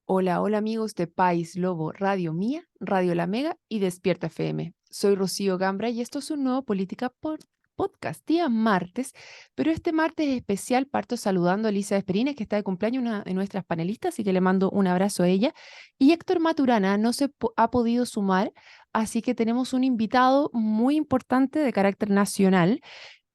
Hola, hola amigos de País Lobo, Radio Mía, Radio La Mega y Despierta FM. Soy Rocío Gambra y esto es un nuevo Política por Podcast, día martes, pero este martes especial parto saludando a Elisa Esperina, que está de cumpleaños, una de nuestras panelistas, así que le mando un abrazo a ella. Y Héctor Maturana no se ha podido sumar, así que tenemos un invitado muy importante de carácter nacional.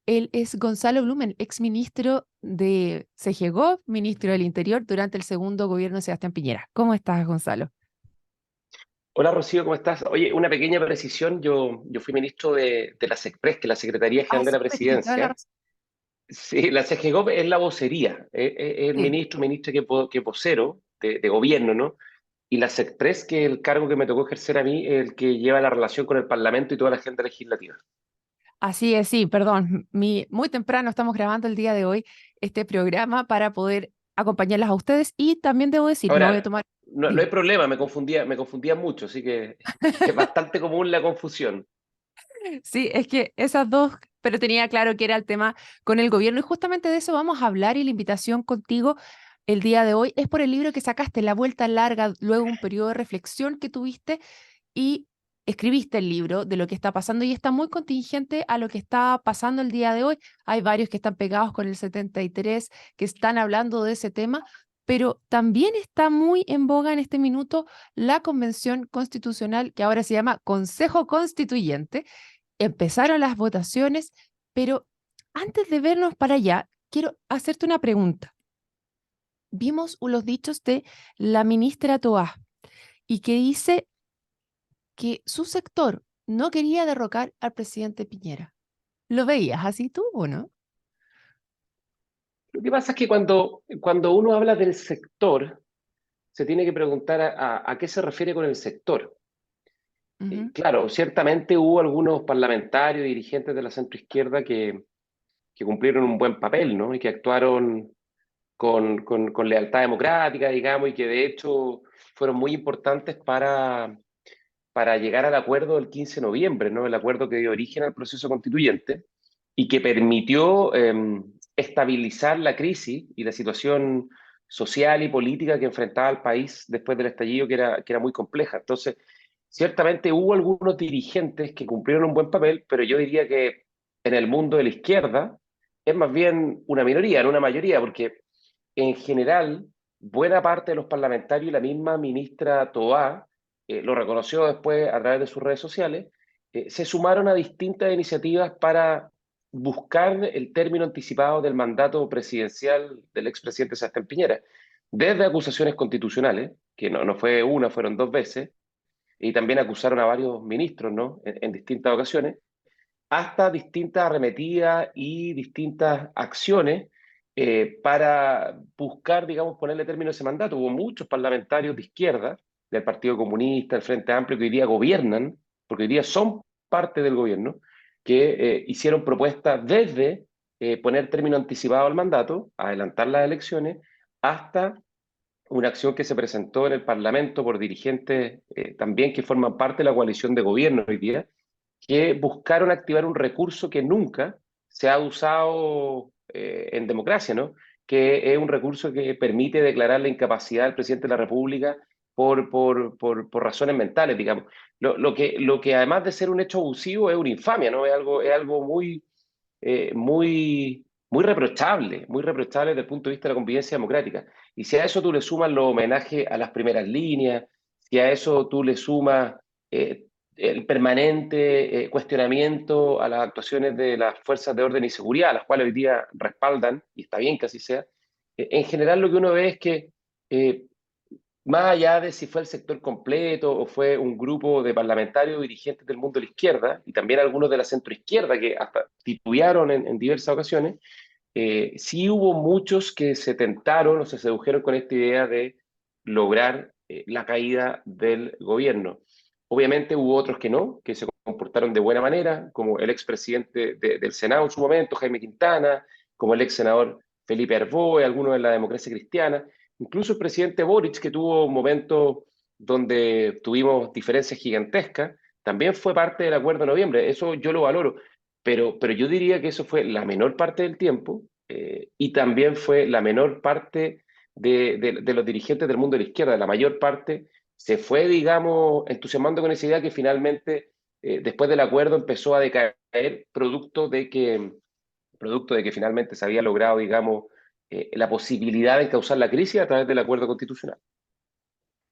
Él es Gonzalo Blumen, exministro de CGGOV, ministro del Interior durante el segundo gobierno de Sebastián Piñera. ¿Cómo estás, Gonzalo? Hola Rocío, ¿cómo estás? Oye, una pequeña precisión, yo fui ministro de la SECPRES, que es la Secretaría Ah, General de la súper, tienes toda la Presidencia. razón. Sí, la CGGOP es la vocería, es el Sí. ministra que vocero de gobierno, ¿no? Y la SECPRES, que es el cargo que me tocó ejercer a mí, es el que lleva la relación con el Parlamento y toda la agenda legislativa. Así es, sí, perdón. Muy temprano estamos grabando el día de hoy este programa para poder acompañarlas a ustedes y también debo decir, me voy a Ahora, tomar, no hay dime. problema, me confundía mucho, así que es bastante común la confusión. Sí, es que esas dos, pero tenía claro que era el tema con el gobierno y justamente de eso vamos a hablar y la invitación contigo el día de hoy es por el libro que sacaste, La Vuelta Larga, luego un periodo de reflexión que tuviste y escribiste el libro de lo que está pasando y está muy contingente a lo que está pasando el día de hoy. Hay varios que están pegados con el 73, que están hablando de ese tema, pero también está muy en boga en este minuto la Convención Constitucional, que ahora se llama Consejo Constituyente. Empezaron las votaciones, pero antes de vernos para allá, quiero hacerte una pregunta. Vimos los dichos de la ministra Toá y que dice que su sector no quería derrocar al presidente Piñera. ¿Lo veías así tú o no? Lo que pasa es que cuando uno habla del sector, se tiene que preguntar a qué se refiere con el sector. Ujú. Claro, ciertamente hubo algunos parlamentarios y dirigentes de la centroizquierda que cumplieron un buen papel, ¿no? Y que actuaron con lealtad democrática, digamos, y que de hecho fueron muy importantes para llegar al acuerdo del 15 de noviembre, ¿no? El acuerdo que dio origen al proceso constituyente y que permitió estabilizar la crisis y la situación social y política que enfrentaba el país después del estallido, que era muy compleja. Entonces, ciertamente hubo algunos dirigentes que cumplieron un buen papel, pero yo diría que en el mundo de la izquierda es más bien una minoría, no una mayoría, porque en general, buena parte de los parlamentarios y la misma ministra Toá lo reconoció después a través de sus redes sociales, se sumaron a distintas iniciativas para buscar el término anticipado del mandato presidencial del expresidente Sebastián Piñera, desde acusaciones constitucionales, que no fue una, fueron dos veces, y también acusaron a varios ministros, ¿no? En distintas ocasiones, hasta distintas arremetidas y distintas acciones para buscar, digamos, ponerle término a ese mandato. Hubo muchos parlamentarios de izquierda, del Partido Comunista, del Frente Amplio, que hoy día gobiernan, porque hoy día son parte del gobierno, que hicieron propuestas desde poner término anticipado al mandato, adelantar las elecciones, hasta una acción que se presentó en el Parlamento por dirigentes también que forman parte de la coalición de gobierno hoy día, que buscaron activar un recurso que nunca se ha usado en democracia, ¿no? Que es un recurso que permite declarar la incapacidad del presidente de la República por razones mentales, digamos. Lo que además de ser un hecho abusivo es una infamia, ¿no? Es algo muy reprochable desde el punto de vista de la convivencia democrática. Y si a eso tú le sumas los homenajes a las primeras líneas, si a eso tú le sumas eh, el permanente cuestionamiento a las actuaciones de las fuerzas de orden y seguridad, a las cuales hoy día respaldan, y está bien que así sea, en general lo que uno ve es que eh, más allá de si fue el sector completo o fue un grupo de parlamentarios dirigentes del mundo de la izquierda, y también algunos de la centroizquierda que hasta titubearon en diversas ocasiones, sí hubo muchos que se tentaron o se sedujeron con esta idea de lograr la caída del gobierno. Obviamente hubo otros que no, que se comportaron de buena manera, como el expresidente del Senado en su momento, Jaime Quintana, como el ex senador Felipe Arboe, algunos de la democracia cristiana, incluso el presidente Boric, que tuvo momentos donde tuvimos diferencias gigantescas, también fue parte del acuerdo de noviembre. Eso yo lo valoro. Pero yo diría que eso fue la menor parte del tiempo y también fue la menor parte de los dirigentes del mundo de la izquierda, la mayor parte, se fue, digamos, entusiasmando con esa idea que finalmente, después del acuerdo, empezó a decaer, producto de que finalmente se había logrado, digamos, la posibilidad de causar la crisis a través del acuerdo constitucional.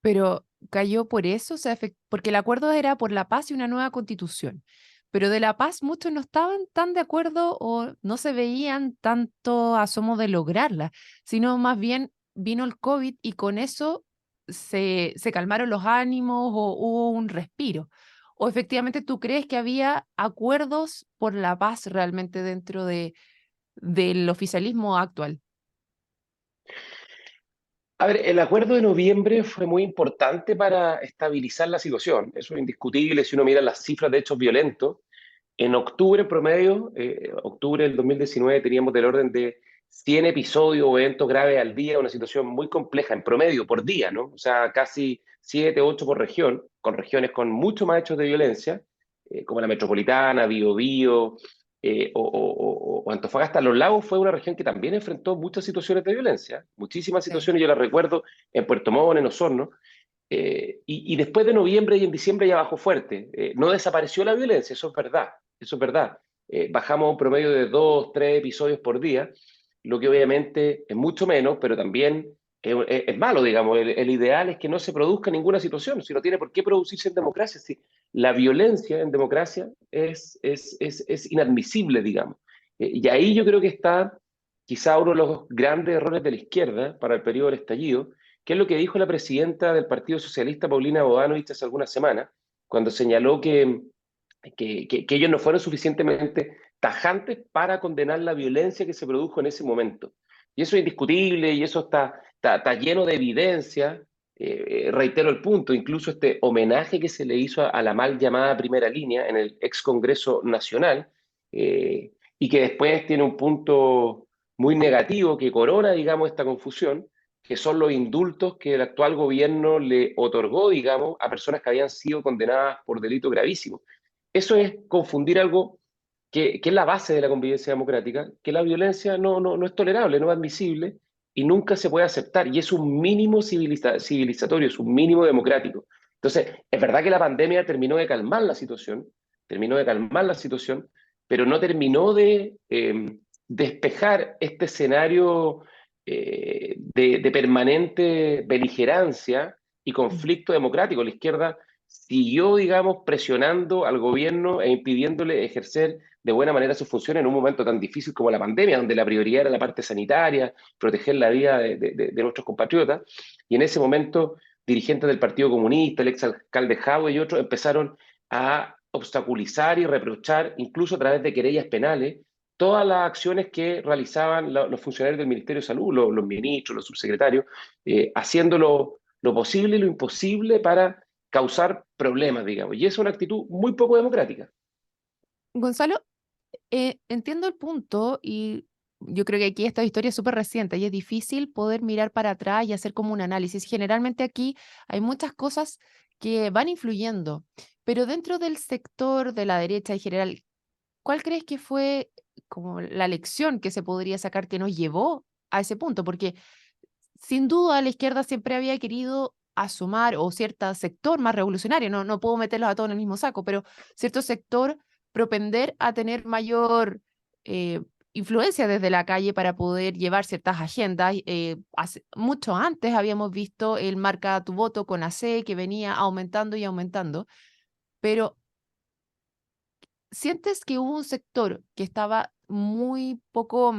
Pero cayó por eso, o sea, porque el acuerdo era por la paz y una nueva constitución. Pero de la paz muchos no estaban tan de acuerdo o no se veían tanto asomo de lograrla, sino más bien vino el COVID y con eso se calmaron los ánimos o hubo un respiro. ¿O efectivamente tú crees que había acuerdos por la paz realmente dentro del oficialismo actual? A ver, el acuerdo de noviembre fue muy importante para estabilizar la situación. Eso es indiscutible si uno mira las cifras de hechos violentos. En octubre en promedio, octubre del 2019, teníamos del orden de 100 episodios o eventos graves al día, una situación muy compleja en promedio por día, ¿no? O sea, casi 7, 8 por región, con regiones con mucho más hechos de violencia, como la metropolitana, Biobío, o Antofagasta. Los Lagos fue una región que también enfrentó muchas situaciones de violencia, muchísimas Sí. situaciones, yo las recuerdo en Puerto Montt, en Osorno, y después de noviembre y en diciembre ya bajó fuerte. No desapareció la violencia, eso es verdad, eso es verdad. Bajamos a un promedio de 2, 3 episodios por día, lo que obviamente es mucho menos, pero también es malo, digamos. El ideal es que no se produzca ninguna situación, si no tiene por qué producirse en democracia. Si la violencia en democracia es inadmisible, digamos. Y ahí yo creo que está quizá uno de los grandes errores de la izquierda para el periodo del estallido, que es lo que dijo la presidenta del Partido Socialista, Paulina Bodanovich, hace algunas semanas, cuando señaló que ellos no fueron suficientemente tajantes para condenar la violencia que se produjo en ese momento. Y eso es indiscutible y eso está lleno de evidencia. Reitero el punto, incluso este homenaje que se le hizo a la mal llamada primera línea en el ex Congreso Nacional, y que después tiene un punto muy negativo que corona, digamos, esta confusión, que son los indultos que el actual gobierno le otorgó, digamos, a personas que habían sido condenadas por delitos gravísimos. Eso es confundir algo que es la base de la convivencia democrática, que la violencia no es tolerable, no es admisible y nunca se puede aceptar. Y es un mínimo civilizatorio, es un mínimo democrático. Entonces, es verdad que la pandemia terminó de calmar la situación, pero no terminó de despejar este escenario de permanente beligerancia y Mm. conflicto democrático. La izquierda siguió, digamos, presionando al gobierno e impidiéndole ejercer de buena manera sus funciones en un momento tan difícil como la pandemia, donde la prioridad era la parte sanitaria, proteger la vida de nuestros compatriotas. Y en ese momento, dirigentes del Partido Comunista, el exalcalde Jadwe y otros empezaron a obstaculizar y reprochar, incluso a través de querellas penales, todas las acciones que realizaban los funcionarios del Ministerio de Salud, los ministros, los subsecretarios, haciendo lo posible y lo imposible para causar problemas, digamos. Y es una actitud muy poco democrática. Gonzalo, entiendo el punto y yo creo que aquí esta historia es súper reciente y es difícil poder mirar para atrás y hacer como un análisis. Generalmente aquí hay muchas cosas que van influyendo, pero dentro del sector de la derecha en general, ¿cuál crees que fue como la lección que se podría sacar que nos llevó a ese punto? Porque sin duda la izquierda siempre había querido asomar, o cierto sector más revolucionario, no puedo meterlos a todos en el mismo saco, pero cierto sector propender a tener mayor eh, influencia desde la calle para poder llevar ciertas agendas. Mucho antes habíamos visto el marca tu voto con AC que venía aumentando y aumentando, pero ¿sientes que hubo un sector que estaba muy poco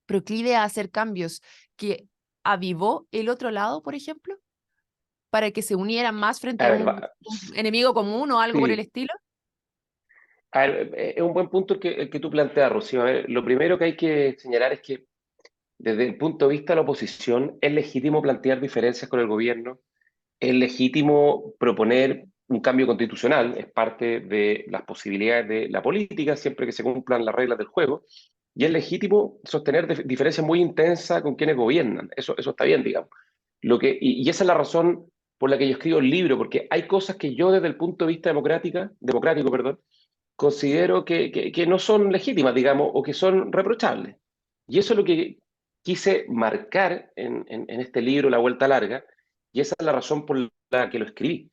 proclive a hacer cambios que avivó el otro lado, por ejemplo, para que se unieran más frente A a ver, un enemigo común o algo por el sí. estilo? A ver, es un buen punto el que tú planteas, Rocío. A ver, lo primero que hay que señalar es que desde el punto de vista de la oposición es legítimo plantear diferencias con el gobierno, es legítimo proponer un cambio constitucional, es parte de las posibilidades de la política, siempre que se cumplan las reglas del juego, y es legítimo sostener diferencias muy intensas con quienes gobiernan. Eso está bien, digamos. Y esa es la razón por la que yo escribo el libro, porque hay cosas que yo desde el punto de vista democrático, perdón, considero que no son legítimas, digamos, o que son reprochables. Y eso es lo que quise marcar en este libro La Vuelta Larga, y esa es la razón por la que lo escribí.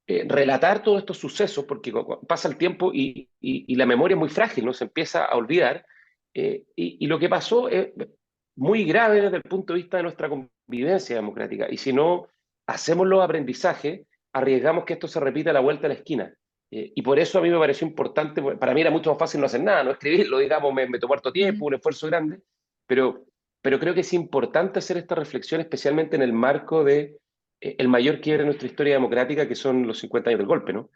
Relatar todos estos sucesos, porque pasa el tiempo y la memoria es muy frágil, ¿no? Se empieza a olvidar, y lo que pasó es muy grave desde el punto de vista de nuestra convivencia democrática, y si no hacemos los aprendizajes, arriesgamos que esto se repita a la vuelta de la esquina. Y por eso a mí me pareció importante, para mí era mucho más fácil no hacer nada, no escribirlo, digamos, me tomó harto Ujú. tiempo, un esfuerzo grande, pero, pero creo que es importante hacer esta reflexión, especialmente en el marco de el mayor quiebre en nuestra historia democrática, que son los 50 años del golpe, ¿no?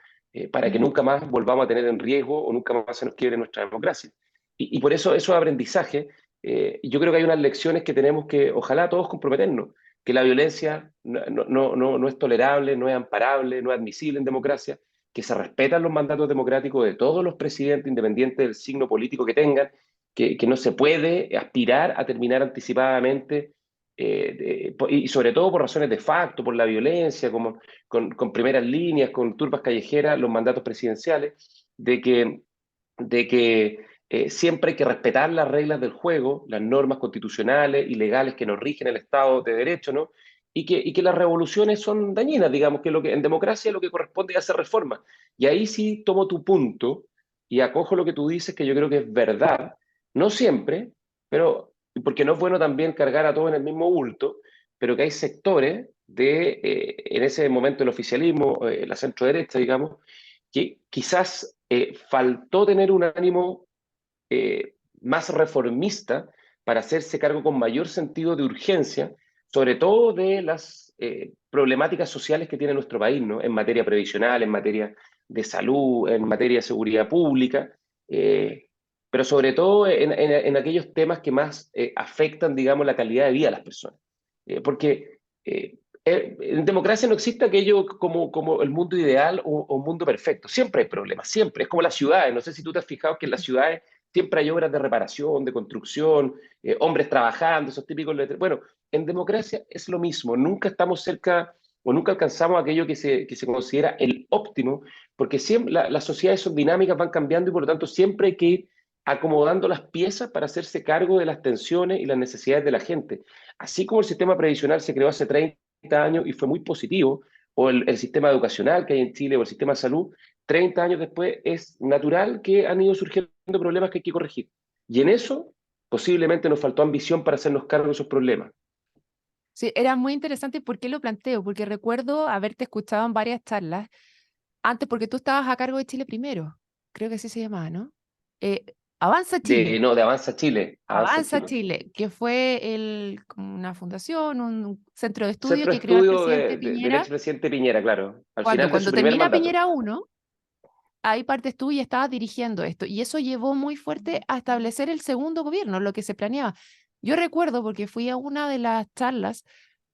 Para que Ujú. nunca más volvamos a tener en riesgo o nunca más se nos quiebre nuestra democracia. Y por eso esos aprendizajes, yo creo que hay unas lecciones que tenemos que, ojalá todos comprometernos, que la violencia no es tolerable, no es amparable, no es admisible en democracia, que se respetan los mandatos democráticos de todos los presidentes, independiente del signo político que tengan, que no se puede aspirar a terminar anticipadamente, y sobre todo por razones de facto, por la violencia, como con primeras líneas, con turbas callejeras, los mandatos presidenciales, de que siempre hay que respetar las reglas del juego, las normas constitucionales y legales que nos rigen el Estado de Derecho, ¿no? Y que las revoluciones son dañinas, digamos, que, en democracia lo que corresponde es hacer reformas. Y ahí sí tomo tu punto y acojo lo que tú dices, que yo creo que es verdad, no siempre, pero porque no es bueno también cargar a todos en el mismo bulto, pero que hay sectores en ese momento el oficialismo, la centro derecha, digamos, que quizás faltó tener un ánimo más reformista para hacerse cargo con mayor sentido de urgencia, sobre todo de las problemáticas sociales que tiene nuestro país, ¿no? En materia previsional, en materia de salud, en materia de seguridad pública, eh, pero sobre todo en aquellos temas que más afectan, digamos, la calidad de vida de las personas. Porque en democracia no existe aquello como el mundo ideal o un mundo perfecto. Siempre hay problemas, siempre. Es como las ciudades. No sé si tú te has fijado que en las ciudades siempre hay obras de reparación, de construcción, hombres trabajando, esos típicos letreros. Bueno, en democracia es lo mismo. Nunca estamos cerca o nunca alcanzamos aquello que se considera el óptimo, porque siempre las sociedades son dinámicas, van cambiando y por lo tanto siempre hay que ir acomodando las piezas para hacerse cargo de las tensiones y las necesidades de la gente. Así como el sistema previsional se creó hace 30 años y fue muy positivo, o el sistema educacional que hay en Chile, o el sistema de salud, 30 años después es natural que han ido surgiendo problemas que hay que corregir. Y en eso posiblemente nos faltó ambición para hacernos cargo de esos problemas. Sí, era muy interesante. ¿Por qué lo planteo? Porque recuerdo haberte escuchado en varias charlas antes, porque tú estabas a cargo de Chile Primero, creo que así se llamaba, ¿no? Eh, Avanza De, Chile, no, de Avanza Chile, Avanza Avanza Chile. Chile, que fue como una fundación, un centro de estudio Centro de que creó el estudio presidente del Piñera. expresidente Piñera, claro, al Cuando, final de su cuando primer termina mandato. Piñera uno, ahí partes tú y estabas dirigiendo esto. Y eso llevó muy fuerte a establecer el segundo gobierno, lo que se planeaba. Yo recuerdo, porque fui a una de las charlas,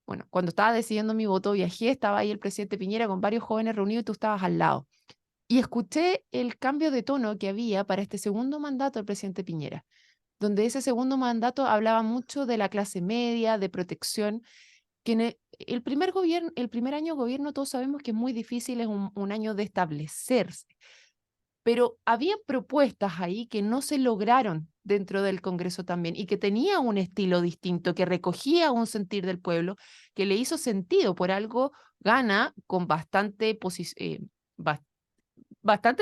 bueno, cuando estaba decidiendo mi voto, viajé, estaba ahí el presidente Piñera con varios jóvenes reunidos y tú estabas al lado. Y escuché el cambio de tono que había para este segundo mandato del presidente Piñera, donde ese segundo mandato hablaba mucho de la clase media, de protección, que el primer gobierno, el primer año de gobierno todos sabemos que es muy difícil, es un año de establecerse, pero había propuestas ahí que no se lograron dentro del Congreso también y que tenía un estilo distinto, que recogía un sentir del pueblo, que le hizo sentido, por algo gana con bastante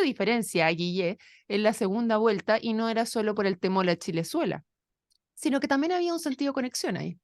diferencia a Guille en la segunda vuelta y no era solo por el tema de la Chilezuela, sino que también había un sentido de conexión ahí.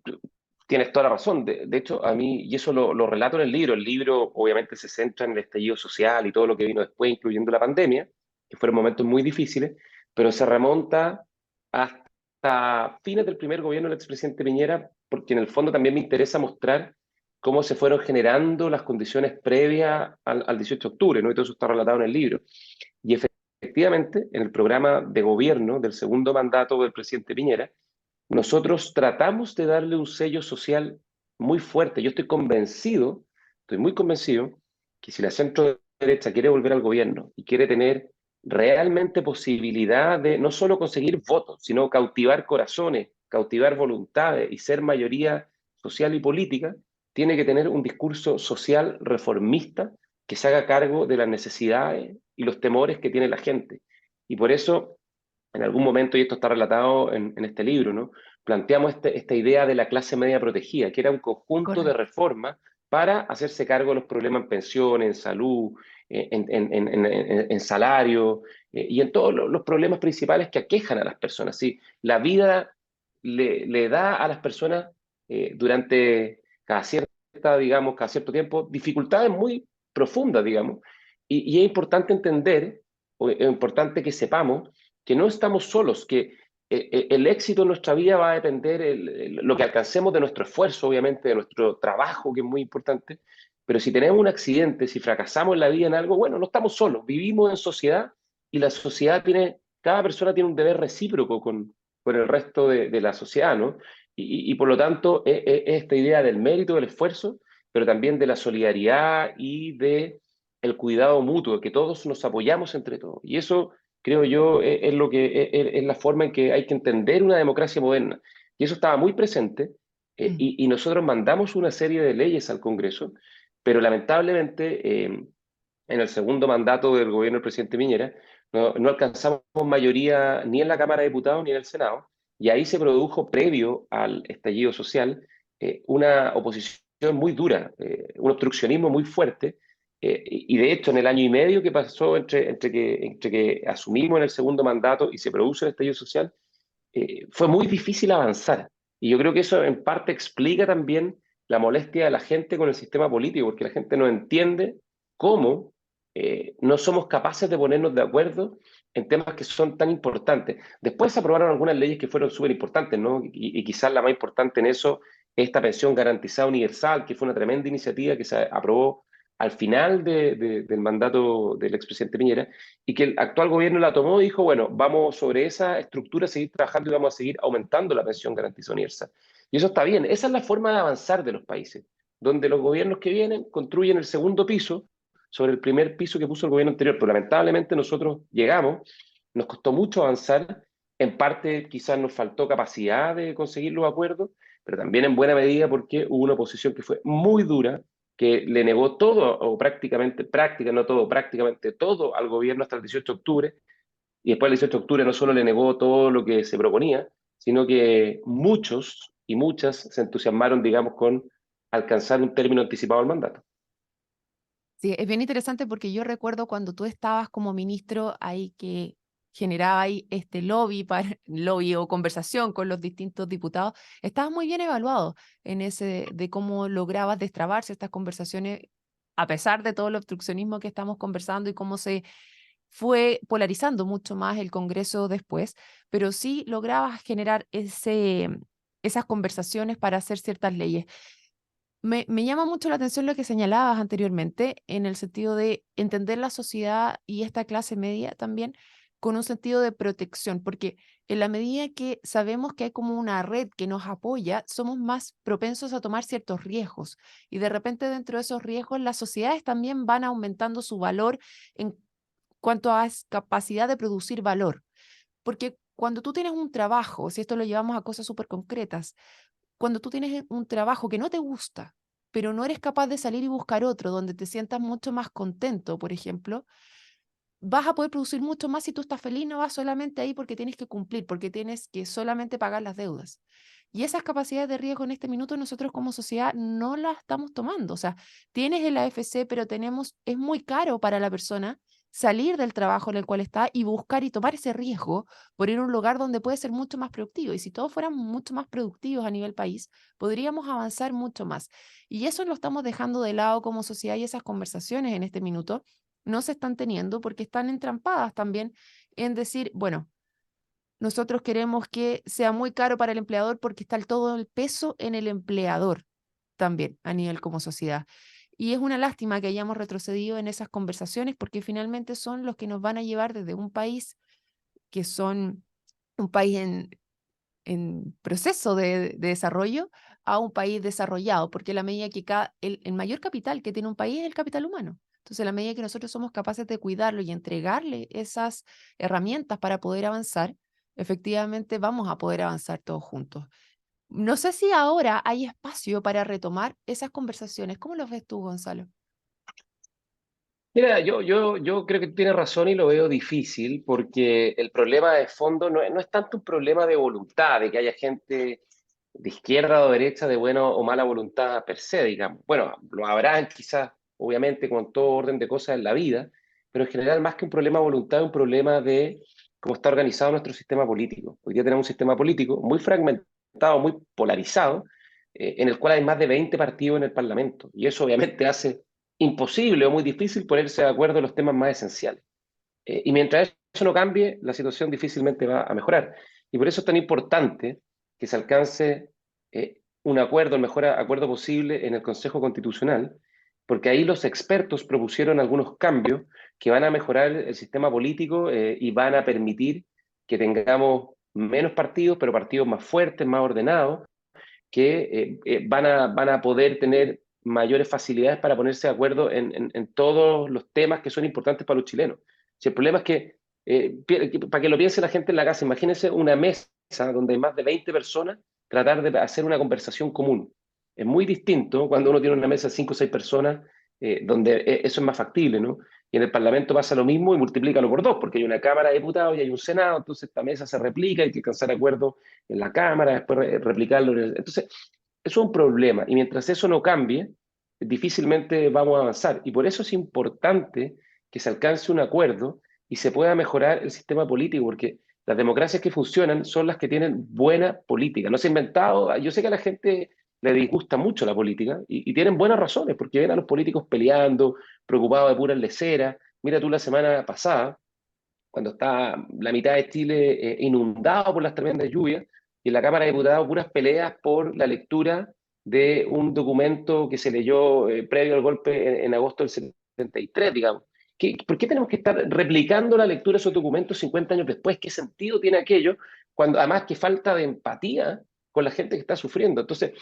Tú tienes toda la razón. De hecho, a mí, y eso lo relato en el libro obviamente se centra en el estallido social y todo lo que vino después, incluyendo la pandemia, que fueron momentos muy difíciles, pero se remonta hasta fines del primer gobierno del expresidente Piñera, porque en el fondo también me interesa mostrar cómo se fueron generando las condiciones previas al 18 de octubre, ¿no? Y todo eso está relatado en el libro. Y efectivamente, en el programa de gobierno del segundo mandato del presidente Piñera, nosotros tratamos de darle un sello social muy fuerte. Yo estoy muy convencido, que si la centro derecha quiere volver al gobierno y quiere tener realmente posibilidad de no solo conseguir votos, sino cautivar corazones, cautivar voluntades y ser mayoría social y política, tiene que tener un discurso social reformista que se haga cargo de las necesidades y los temores que tiene la gente. Y por eso en algún momento, y esto está relatado en este libro, ¿no? Planteamos esta idea de la clase media protegida, que era un conjunto de Correcto. reformas para hacerse cargo de los problemas en pensiones, en salud, en salario, y en todos los problemas principales que aquejan a las personas. ¿Sí? La vida le da a las personas durante digamos, cada cierto tiempo, dificultades muy profundas, digamos, y es importante entender, o es importante que sepamos que no estamos solos, que el éxito en nuestra vida va a depender lo que alcancemos de nuestro esfuerzo, obviamente, de nuestro trabajo, que es muy importante, pero si tenemos un accidente, si fracasamos en la vida en algo, bueno, no estamos solos, vivimos en sociedad y la sociedad cada persona tiene un deber recíproco con el resto de la sociedad, ¿no? Y por lo tanto, es esta idea del mérito, del esfuerzo, pero también de la solidaridad y de el cuidado mutuo, que todos nos apoyamos entre todos. Y eso, creo yo, es lo que es la forma en que hay que entender una democracia moderna. Y eso estaba muy presente, Mm. y nosotros mandamos una serie de leyes al Congreso, pero lamentablemente en el segundo mandato del gobierno del presidente Piñera no alcanzamos mayoría ni en la Cámara de Diputados ni en el Senado, y ahí se produjo, previo al estallido social, una oposición muy dura, un obstruccionismo muy fuerte, y de hecho en el año y medio que pasó entre que asumimos en el segundo mandato y se produce el estallido social, fue muy difícil avanzar. Y yo creo que eso en parte explica también la molestia de la gente con el sistema político, porque la gente no entiende cómo no somos capaces de ponernos de acuerdo en temas que son tan importantes. Después se aprobaron algunas leyes que fueron súper importantes, ¿no? Y quizás la más importante en eso es esta pensión garantizada universal, que fue una tremenda iniciativa que se aprobó al final del mandato del expresidente Piñera, y que el actual gobierno la tomó y dijo, bueno, vamos sobre esa estructura a seguir trabajando y vamos a seguir aumentando la pensión garantizada universal. Y eso está bien, esa es la forma de avanzar de los países, donde los gobiernos que vienen construyen el segundo piso sobre el primer piso que puso el gobierno anterior, pero lamentablemente nosotros llegamos, nos costó mucho avanzar, en parte quizás nos faltó capacidad de conseguir los acuerdos, pero también en buena medida porque hubo una oposición que fue muy dura, que le negó todo, o no todo, prácticamente todo al gobierno hasta el 18 de octubre, y después del 18 de octubre no solo le negó todo lo que se proponía, sino que muchos y muchas se entusiasmaron, digamos, con alcanzar un término anticipado del mandato. Sí, es bien interesante porque yo recuerdo cuando tú estabas como ministro ahí que generaba ahí este lobby, lobby o conversación con los distintos diputados, estabas muy bien evaluado en ese de cómo lograbas destrabarse estas conversaciones a pesar de todo el obstruccionismo que estamos conversando y cómo se fue polarizando mucho más el Congreso después, pero sí lograbas generar esas conversaciones para hacer ciertas leyes. Me llama mucho la atención lo que señalabas anteriormente, en el sentido de entender la sociedad y esta clase media también con un sentido de protección, porque en la medida que sabemos que hay como una red que nos apoya, somos más propensos a tomar ciertos riesgos. Y de repente dentro de esos riesgos, las sociedades también van aumentando su valor en cuanto a capacidad de producir valor. Porque cuando tú tienes un trabajo, si esto lo llevamos a cosas súper concretas, cuando tú tienes un trabajo que no te gusta, pero no eres capaz de salir y buscar otro donde te sientas mucho más contento, por ejemplo, vas a poder producir mucho más si tú estás feliz, no vas solamente ahí porque tienes que cumplir, porque tienes que solamente pagar las deudas. Y esas capacidades de riesgo en este minuto nosotros como sociedad no las estamos tomando. O sea, tienes el AFC, pero es muy caro para la persona salir del trabajo en el cual está y buscar y tomar ese riesgo por ir a un lugar donde puede ser mucho más productivo. Y si todos fuéramos mucho más productivos a nivel país, podríamos avanzar mucho más. Y eso lo estamos dejando de lado como sociedad y esas conversaciones en este minuto no se están teniendo porque están entrampadas también en decir, bueno, nosotros queremos que sea muy caro para el empleador porque está todo el peso en el empleador también a nivel como sociedad. Y es una lástima que hayamos retrocedido en esas conversaciones porque finalmente son los que nos van a llevar desde un país que son un país en proceso de desarrollo a un país desarrollado, porque la medida que el mayor capital que tiene un país es el capital humano. Entonces, la medida que nosotros somos capaces de cuidarlo y entregarle esas herramientas para poder avanzar, efectivamente vamos a poder avanzar todos juntos. No sé si ahora hay espacio para retomar esas conversaciones. ¿Cómo los ves tú, Gonzalo? Mira, yo creo que tú tienes razón y lo veo difícil porque el problema de fondo no es tanto un problema de voluntad, de que haya gente de izquierda o derecha de buena o mala voluntad per se, digamos. Bueno, lo habrán quizás, obviamente, con todo orden de cosas en la vida, pero en general más que un problema de voluntad, es un problema de cómo está organizado nuestro sistema político. Hoy día tenemos un sistema político muy fragmentado, muy polarizado, en el cual hay más de 20 partidos en el Parlamento. Y eso obviamente hace imposible o muy difícil ponerse de acuerdo en los temas más esenciales. Y mientras eso no cambie, la situación difícilmente va a mejorar. Y por eso es tan importante que se alcance un acuerdo, el mejor acuerdo posible en el Consejo Constitucional, porque ahí los expertos propusieron algunos cambios que van a mejorar el sistema político y van a permitir que tengamos menos partidos, pero partidos más fuertes, más ordenados, que van a poder tener mayores facilidades para ponerse de acuerdo en todos los temas que son importantes para los chilenos. Si el problema es que, para que lo piense la gente en la casa, imagínense una mesa donde hay más de 20 personas, tratar de hacer una conversación común. Es muy distinto cuando uno tiene una mesa de 5 o 6 personas, donde eso es más factible, ¿no? Y en el Parlamento pasa lo mismo y multiplícalo por dos, porque hay una Cámara de Diputados y hay un Senado, entonces esta mesa se replica, hay que alcanzar acuerdos en la Cámara, después replicarlo. Entonces, eso es un problema. Y mientras eso no cambie, difícilmente vamos a avanzar. Y por eso es importante que se alcance un acuerdo y se pueda mejorar el sistema político, porque las democracias que funcionan son las que tienen buena política. No se ha inventado, yo sé que a la gente le disgusta mucho la política y tienen buenas razones, porque ven a los políticos peleando, preocupados de puras leceras. Mira tú la semana pasada, cuando está la mitad de Chile inundado por las tremendas lluvias, y en la Cámara de Diputados puras peleas por la lectura de un documento que se leyó previo al golpe en agosto del 73, digamos. ¿Por qué tenemos que estar replicando la lectura de esos documentos 50 años después? ¿Qué sentido tiene aquello? Cuando además que falta de empatía con la gente que está sufriendo. Entonces,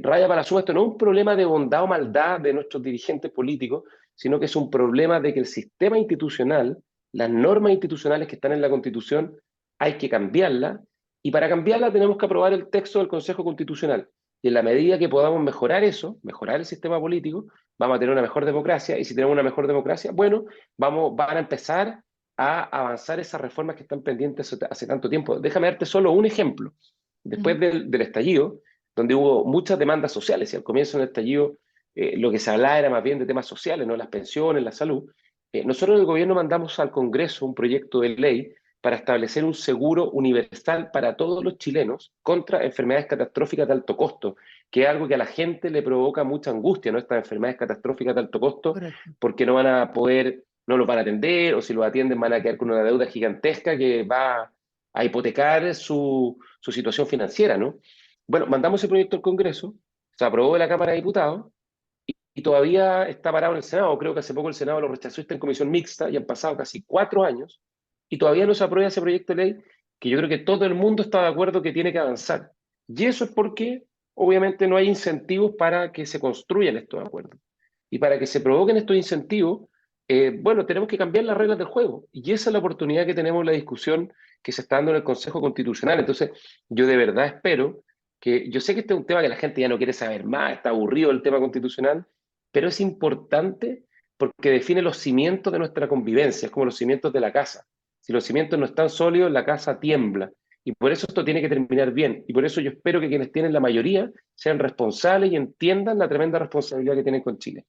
raya para la suma, esto no es un problema de bondad o maldad de nuestros dirigentes políticos, sino que es un problema de que el sistema institucional, las normas institucionales que están en la Constitución, hay que cambiarlas, y para cambiarla tenemos que aprobar el texto del Consejo Constitucional. Y en la medida que podamos mejorar eso, mejorar el sistema político, vamos a tener una mejor democracia, y si tenemos una mejor democracia, bueno, van a empezar a avanzar esas reformas que están pendientes hace tanto tiempo. Déjame darte solo un ejemplo. Después Ujú. del estallido, donde hubo muchas demandas sociales, y al comienzo del estallido lo que se hablaba era más bien de temas sociales, ¿no? Las pensiones, la salud. Nosotros en el gobierno mandamos al Congreso un proyecto de ley para establecer un seguro universal para todos los chilenos contra enfermedades catastróficas de alto costo, que es algo que a la gente le provoca mucha angustia, ¿no? Estas enfermedades catastróficas de alto costo, Correcto. porque no van a poder, no los van a atender, o si los atienden van a quedar con una deuda gigantesca que va a hipotecar su situación financiera, ¿no? Bueno, mandamos ese proyecto al Congreso, se aprobó en la Cámara de Diputados y todavía está parado en el Senado. Creo que hace poco el Senado lo rechazó, está en comisión mixta y han pasado casi 4 años y todavía no se aprueba ese proyecto de ley que yo creo que todo el mundo está de acuerdo que tiene que avanzar. Y eso es porque obviamente no hay incentivos para que se construyan estos acuerdos. Y para que se provoquen estos incentivos, bueno, tenemos que cambiar las reglas del juego. Y esa es la oportunidad que tenemos en la discusión que se está dando en el Consejo Constitucional. Entonces, yo de verdad espero que, yo sé que este es un tema que la gente ya no quiere saber más, está aburrido el tema constitucional, pero es importante porque define los cimientos de nuestra convivencia, es como los cimientos de la casa. Si los cimientos no están sólidos, la casa tiembla. Y por eso esto tiene que terminar bien. Y por eso yo espero que quienes tienen la mayoría sean responsables y entiendan la tremenda responsabilidad que tienen con Chile.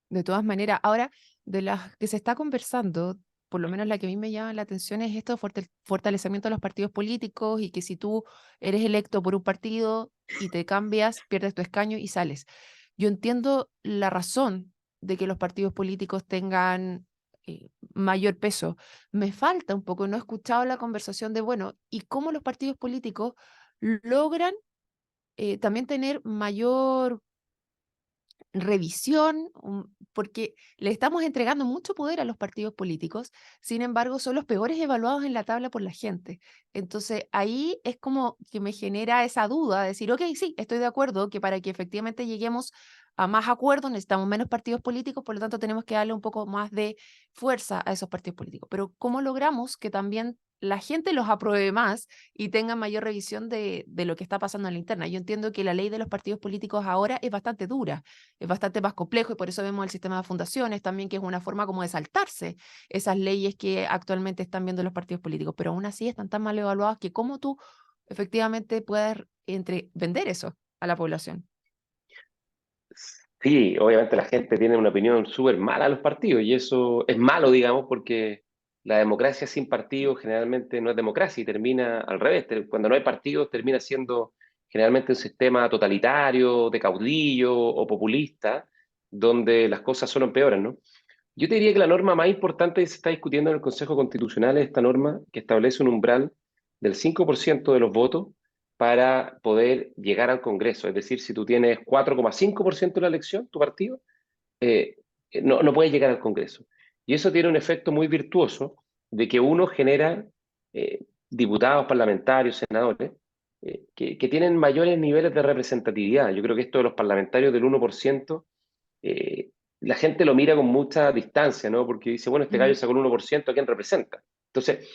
De todas maneras, ahora de las que se está conversando, por lo menos la que a mí me llama la atención es esto de fortalecimiento de los partidos políticos y que si tú eres electo por un partido y te cambias, pierdes tu escaño y sales. Yo entiendo la razón de que los partidos políticos tengan mayor peso. Me falta un poco, no he escuchado la conversación de, bueno, ¿y cómo los partidos políticos logran también tener mayor revisión, porque le estamos entregando mucho poder a los partidos políticos, sin embargo, son los peores evaluados en la tabla por la gente. Entonces, ahí es como que me genera esa duda, de decir, ok, sí, estoy de acuerdo que para que efectivamente lleguemos a más acuerdos necesitamos menos partidos políticos, por lo tanto tenemos que darle un poco más de fuerza a esos partidos políticos. Pero ¿cómo logramos que también la gente los apruebe más y tenga mayor revisión de lo que está pasando en la interna. Yo entiendo que la ley de los partidos políticos ahora es bastante dura, es bastante más complejo y por eso vemos el sistema de fundaciones también, que es una forma como de saltarse esas leyes que actualmente están viendo los partidos políticos, pero aún así están tan mal evaluadas que cómo tú efectivamente puedes vender eso a la población. Sí, obviamente la gente tiene una opinión súper mala de los partidos y eso es malo, digamos, porque la democracia sin partidos generalmente no es democracia y termina al revés. Cuando no hay partidos termina siendo generalmente un sistema totalitario, de caudillo o populista, donde las cosas solo empeoran, ¿no? Yo te diría que la norma más importante que se está discutiendo en el Consejo Constitucional es esta norma que establece un umbral del 5% de los votos para poder llegar al Congreso. Es decir, si tú tienes 4,5% de la elección, tu partido, eh, no puedes llegar al Congreso. Y eso tiene un efecto muy virtuoso de que uno genera diputados, parlamentarios, senadores, que tienen mayores niveles de representatividad. Yo creo que esto de los parlamentarios del 1%, eh, la gente lo mira con mucha distancia, ¿no? Porque dice, bueno, este gallo Mm. sacó el 1%, ¿a quién representa? Entonces,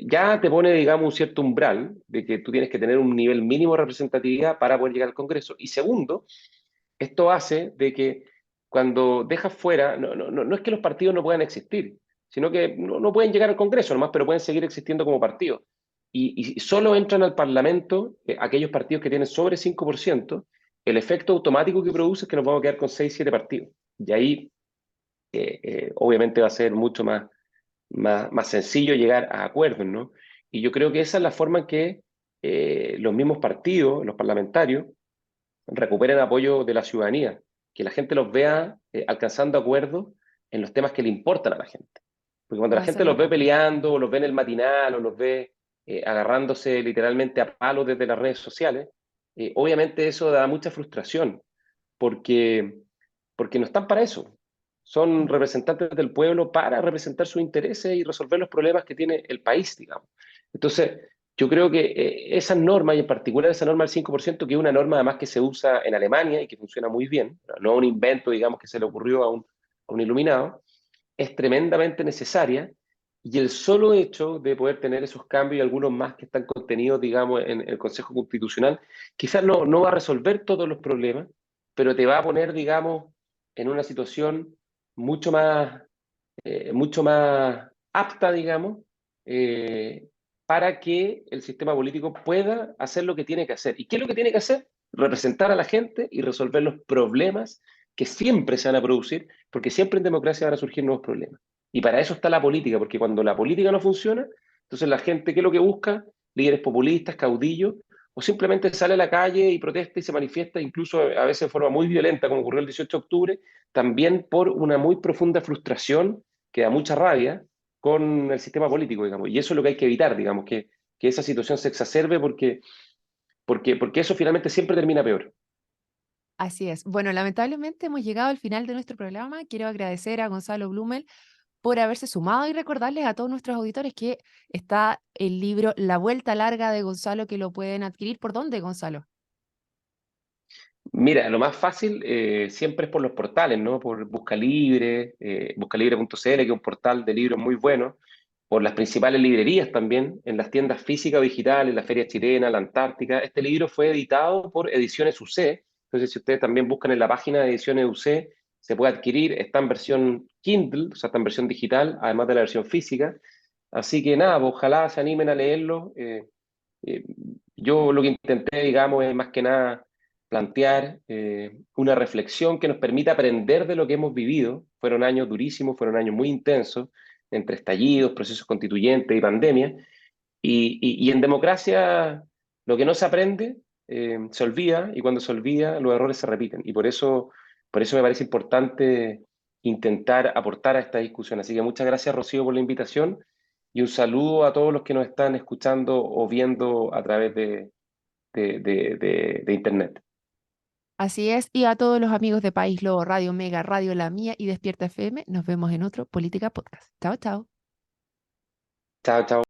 ya te pone, digamos, un cierto umbral de que tú tienes que tener un nivel mínimo de representatividad para poder llegar al Congreso. Y segundo, esto hace de que cuando dejas fuera, no es que los partidos no puedan existir, sino que no pueden llegar al Congreso nomás, pero pueden seguir existiendo como partidos. Y solo entran al Parlamento aquellos partidos que tienen sobre 5%. El efecto automático que produce es que nos vamos a quedar con 6 7 partidos. Y ahí, obviamente, va a ser mucho más sencillo llegar a acuerdos, ¿no? Y yo creo que esa es la forma en que los mismos partidos, los parlamentarios, recuperen apoyo de la ciudadanía, que la gente los vea alcanzando acuerdos en los temas que le importan a la gente. Porque cuando la Va a ser gente los ve bacán. peleando, o los ve en el matinal, o los ve agarrándose literalmente a palos desde las redes sociales, obviamente eso da mucha frustración, porque, porque no están para eso. Son Mm. representantes del pueblo para representar sus intereses y resolver los problemas que tiene el país, digamos. Entonces, yo creo que esas normas, y en particular esa norma del 5%, que es una norma además que se usa en Alemania y que funciona muy bien, no un invento, digamos, que se le ocurrió a un iluminado, es tremendamente necesaria y el solo hecho de poder tener esos cambios y algunos más que están contenidos, digamos, en el Consejo Constitucional, quizás no va a resolver todos los problemas, pero te va a poner, digamos, en una situación mucho más apta, digamos, eh, para que el sistema político pueda hacer lo que tiene que hacer. ¿Y qué es lo que tiene que hacer? Representar a la gente y resolver los problemas que siempre se van a producir, porque siempre en democracia van a surgir nuevos problemas. Y para eso está la política, porque cuando la política no funciona, entonces la gente, ¿qué es lo que busca? Líderes populistas, caudillos, o simplemente sale a la calle y protesta y se manifiesta, incluso a veces de forma muy violenta, como ocurrió el 18 de octubre, también por una muy profunda frustración que da mucha rabia con el sistema político, digamos. Y eso es lo que hay que evitar, digamos, que esa situación se exacerbe porque eso finalmente siempre termina peor. Así es. Bueno, lamentablemente hemos llegado al final de nuestro programa. Quiero agradecer a Gonzalo Blumel por haberse sumado y recordarles a todos nuestros auditores que está el libro La Vuelta Larga de Gonzalo, que lo pueden adquirir. ¿Por dónde, Gonzalo? Mira, lo más fácil siempre es por los portales, ¿no? Por Buscalibre, buscalibre.cl, que es un portal de libros muy bueno, por las principales librerías también, en las tiendas físicas o digitales, la Feria Chilena, la Antártica. Este libro fue editado por Ediciones UC, entonces si ustedes también buscan en la página de Ediciones UC, se puede adquirir, está en versión Kindle, o sea, está en versión digital, además de la versión física. Así que nada, pues, ojalá se animen a leerlo. Eh, yo lo que intenté, digamos, es más que nada plantear una reflexión que nos permita aprender de lo que hemos vivido. Fueron años durísimos, fueron años muy intensos, entre estallidos, procesos constituyentes y pandemia. Y en democracia lo que no se aprende se olvida y cuando se olvida los errores se repiten. Y por eso me parece importante intentar aportar a esta discusión. Así que muchas gracias, Rocío, por la invitación y un saludo a todos los que nos están escuchando o viendo a través de Internet. Así es. Y a todos los amigos de País Lobo, Radio Mega, Radio La Mía y Despierta FM, nos vemos en otro Política Podcast. Chao, chao. Chao, chao.